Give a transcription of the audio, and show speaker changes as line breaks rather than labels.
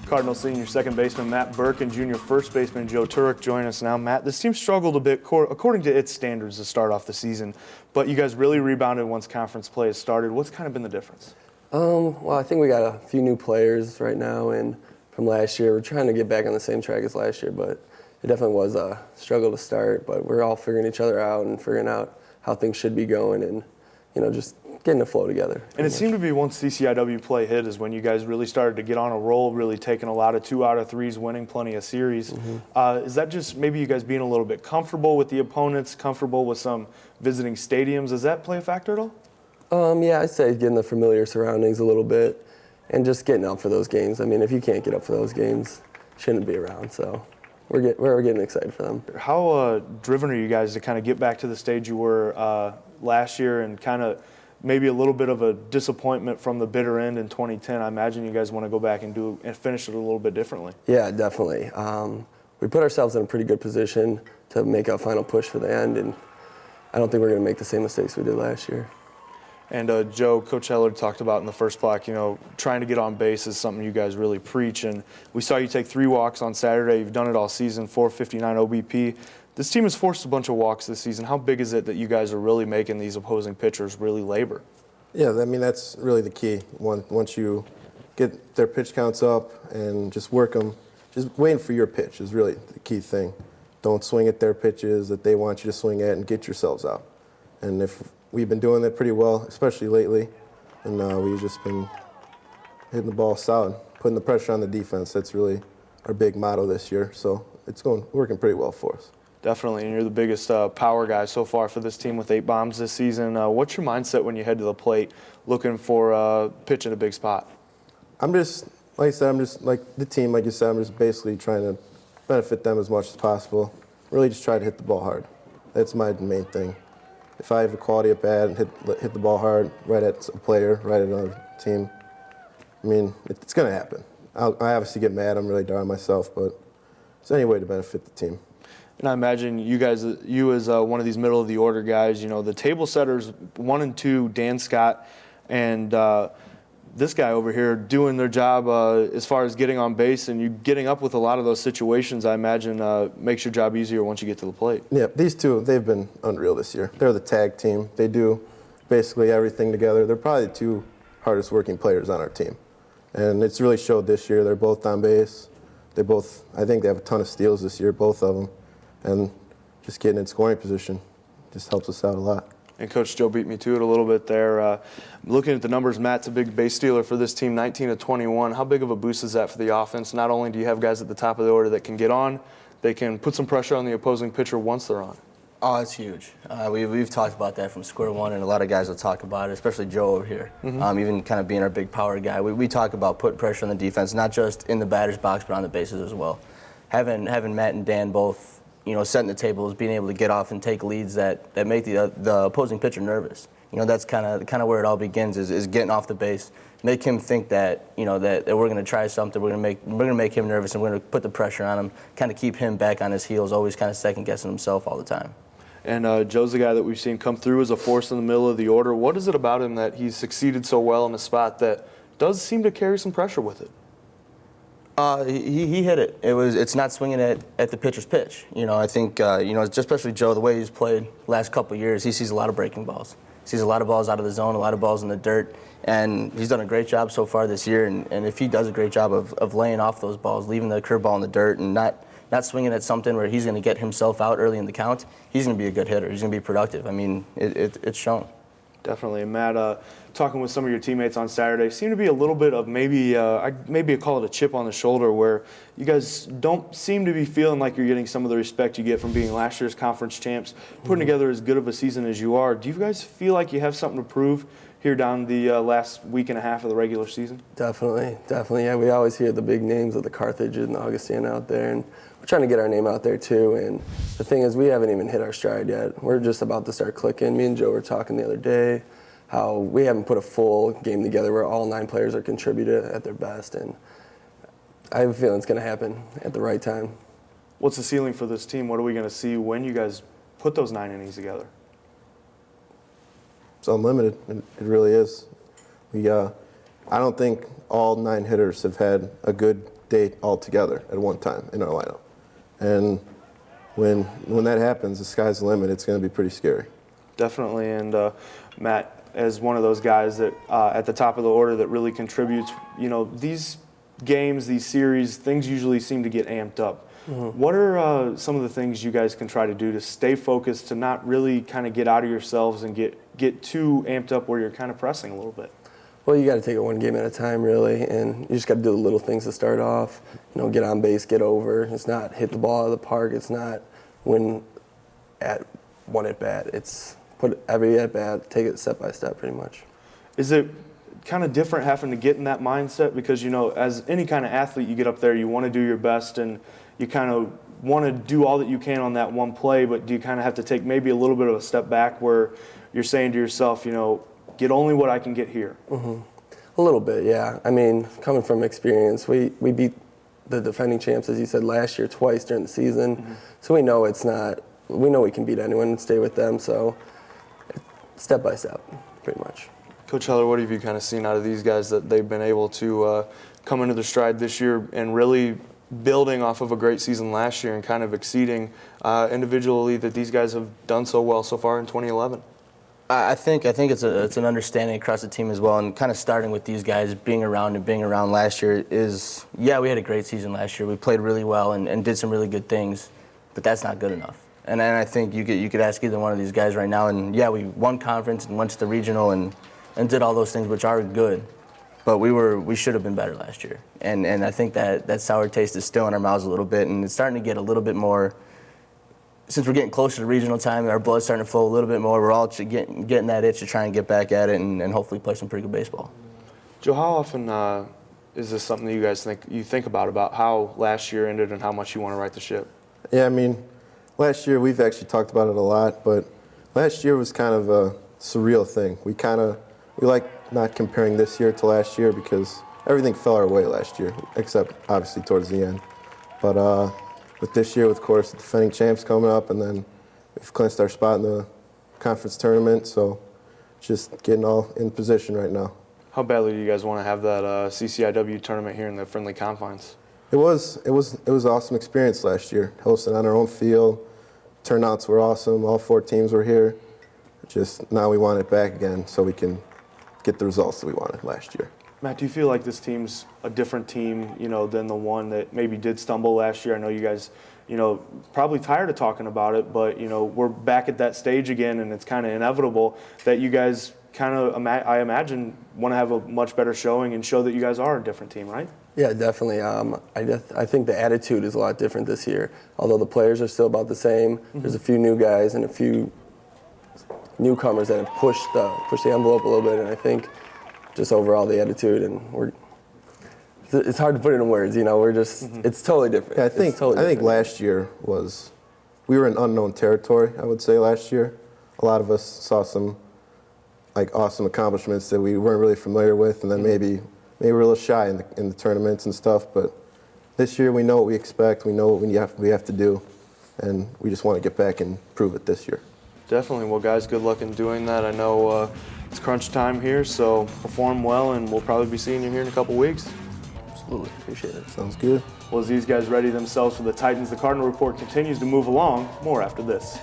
Cardinal senior second baseman Matt Burke and junior first baseman Joe Turek join us now. Matt, this team struggled a bit according to its standards to start off the season, but you guys really rebounded once conference play has started. What's kind of been the difference?
Well, I think we got a few new players right now, and from last year, we're trying to get back on the same track as last year, but it definitely was a struggle to start, but we're all figuring each other out and figuring out how things should be going and, just getting the flow together.
And it seemed to be once CCIW play hit is when you guys really started to get on a roll, really taking a lot of 2 out of 3s, winning plenty of series. Is that just maybe you guys being a little bit comfortable with the opponents, comfortable with some visiting stadiums? Does that play a factor at all?
Yeah, I'd say getting the familiar surroundings a little bit and just getting up for those games. I mean, if you can't get up for those games, shouldn't be around. So we're getting excited for them.
How driven are you guys to kind of get back to the stage you were last year and kind of maybe a little bit of a disappointment from the bitter end in 2010? I imagine you guys want to go back and finish it a little bit differently.
Yeah, definitely. We put ourselves in a pretty good position to make a final push for the end, and I don't think we're going to make the same mistakes we did last year.
And Joe, Coach Heller talked about in the first block, trying to get on base is something you guys really preach. And we saw you take 3 walks on Saturday. You've done it all season, 459 OBP. This team has forced a bunch of walks this season. How big is it that you guys are really making these opposing pitchers really labor?
Yeah, I mean, that's really the key. Once you get their pitch counts up and just work them, just waiting for your pitch is really the key thing. Don't swing at their pitches that they want you to swing at and get yourselves out. And if we've been doing that pretty well, especially lately, and we've just been hitting the ball solid, putting the pressure on the defense. That's really our big motto this year. So it's working pretty well for us.
Definitely, and you're the biggest power guy so far for this team with 8 bombs this season. What's your mindset when you head to the plate looking for pitch in a big spot?
I'm just like the team, like you said, I'm just basically trying to benefit them as much as possible. Really just try to hit the ball hard. That's my main thing. If I have a quality at bat and hit the ball hard right at a player, right at another team, I mean, it's going to happen. I obviously get mad. I'm really down on myself, but it's any way to benefit the team.
And I imagine you as one of these middle of the order guys, the table setters 1 and 2, Dan Scott, and this guy over here doing their job as far as getting on base, and you getting up with a lot of those situations, I imagine makes your job easier once you get to the plate.
Yeah, these two, they've been unreal this year. They're the tag team. They do basically everything together. They're probably the 2 hardest working players on our team. And it's really showed this year. They're both on base. I think they have a ton of steals this year, both of them. And just getting in scoring position just helps us out a lot.
And Coach Joe beat me to it a little bit there. Looking at the numbers, Matt's a big base stealer for this team, 19 of 21. How big of a boost is that for the offense? Not only do you have guys at the top of the order that can get on, they can put some pressure on the opposing pitcher once they're on.
Oh, it's huge. We've talked about that from square one, and a lot of guys will talk about it, especially Joe over here, even kind of being our big power guy. We talk about putting pressure on the defense, not just in the batter's box, but on the bases as well. Having Matt and Dan both setting the table is being able to get off and take leads that make the opposing pitcher nervous. That's kind of where it all begins is getting off the base, make him think that that we're going to try something, we're going to make him nervous, and we're going to put the pressure on him, kind of keep him back on his heels, always kind of second guessing himself all the time.
And Joe's the guy that we've seen come through as a force in the middle of the order. What is it about him that he's succeeded so well in a spot that does seem to carry some pressure with it?
He hit it. It's not swinging at the pitcher's pitch. I think especially Joe, the way he's played last couple of years, he sees a lot of breaking balls. He sees a lot of balls out of the zone, a lot of balls in the dirt, and he's done a great job so far this year. And if he does a great job of laying off those balls, leaving the curveball in the dirt, and not swinging at something where he's going to get himself out early in the count, he's going to be a good hitter. He's going to be productive. I mean, it's shown.
Definitely. And Matt, talking with some of your teammates on Saturday, seemed to be a little bit of maybe I call it a chip on the shoulder, where you guys don't seem to be feeling like you're getting some of the respect you get from being last year's conference champs, putting together as good of a season as you are. Do you guys feel like you have something to prove here down the last week and a half of the regular season?
Definitely. Yeah, we always hear the big names of the Carthage and the Augustine out there, and we're trying to get our name out there too. And the thing is, we haven't even hit our stride yet. We're just about to start clicking. Me and Joe were talking the other day how we haven't put a full game together where all 9 players are contributed at their best, and I have a feeling it's going to happen at the right time.
What's the ceiling for this team? What are we going to see when you guys put those 9 innings together?
It's unlimited. It really is. I don't think all 9 hitters have had a good day all together at one time in our lineup. And when that happens, the sky's the limit. It's going to be pretty scary.
Definitely. And Matt, as one of those guys that at the top of the order that really contributes, these games, these series, things usually seem to get amped up. Mm-hmm. What are some of the things you guys can try to do to stay focused, to not really kind of get out of yourselves and get too amped up where you're kind of pressing a little bit?
Well, you got to take it one game at a time, really, and you just got to do the little things to start off. Get on base, get over. It's not hit the ball out of the park. It's not win at one at bat. It's put every at bat, take it step by step, pretty much.
Is it kind of different having to get in that mindset? Because as any kind of athlete, you get up there, you want to do your best, and you kind of want to do all that you can on that one play. But do you kind of have to take maybe a little bit of a step back where you're saying to yourself, get only what I can get here?
Mm-hmm. A little bit, yeah. I mean, coming from experience, we beat the defending champs, as you said, last year twice during the season. Mm-hmm. So we know we know we can beat anyone and stay with them. So step by step, pretty much.
Coach Heller, what have you kind of seen out of these guys that they've been able to come into their stride this year and really building off of a great season last year and kind of exceeding individually that these guys have done so well so far in 2011?
I think it's an understanding across the team as well, and kind of starting with these guys being around last year is, we had a great season last year. We played really well and did some really good things, but that's not good enough. And I think you could ask either one of these guys right now, and we won conference and went to the regional and did all those things, which are good, but we should have been better last year. And I think that sour taste is still in our mouths a little bit, and it's starting to get a little bit more. Since we're getting closer to regional time, our blood's starting to flow a little bit more. We're all getting that itch to try and get back at it and hopefully play some pretty good baseball.
Joe, how often is this something that you guys think about how last year ended and how much you want to right the ship?
Yeah, I mean, last year we've actually talked about it a lot, but last year was kind of a surreal thing. We like not comparing this year to last year because everything fell our way last year, except obviously towards the end. But with this year, of course, the defending champs coming up, and then we've clinched our spot in the conference tournament, so just getting all in position right now.
How badly do you guys want to have that CCIW tournament here in the friendly confines?
It was an awesome experience last year, hosting on our own field. Turnouts were awesome. All 4 teams were here. Just now we want it back again so we can get the results that we wanted last year.
Matt, do you feel like this team's a different team, than the one that maybe did stumble last year? I know you guys, probably tired of talking about it, but, we're back at that stage again, and it's kind of inevitable that you guys kind of, I imagine, want to have a much better showing and show that you guys are a different team, right?
Yeah, definitely. I think the attitude is a lot different this year. Although the players are still about the same, there's a few new guys and a few newcomers that have pushed the envelope a little bit, and I think just overall the attitude, and it's hard to put it in words, we're just, it's totally different.
Yeah, I think last year we were in unknown territory, I would say last year. A lot of us saw some awesome accomplishments that we weren't really familiar with, and then maybe we were a little shy in the tournaments and stuff, but this year we know what we expect, we know what we have to do, and we just want to get back and prove it this year.
Definitely. Well, guys, good luck in doing that. I know it's crunch time here, so perform well, and we'll probably be seeing you here in a couple weeks.
Absolutely. Appreciate it.
Sounds good.
Well, as these guys ready themselves for the Titans, the Cardinal Report continues to move along. More after this.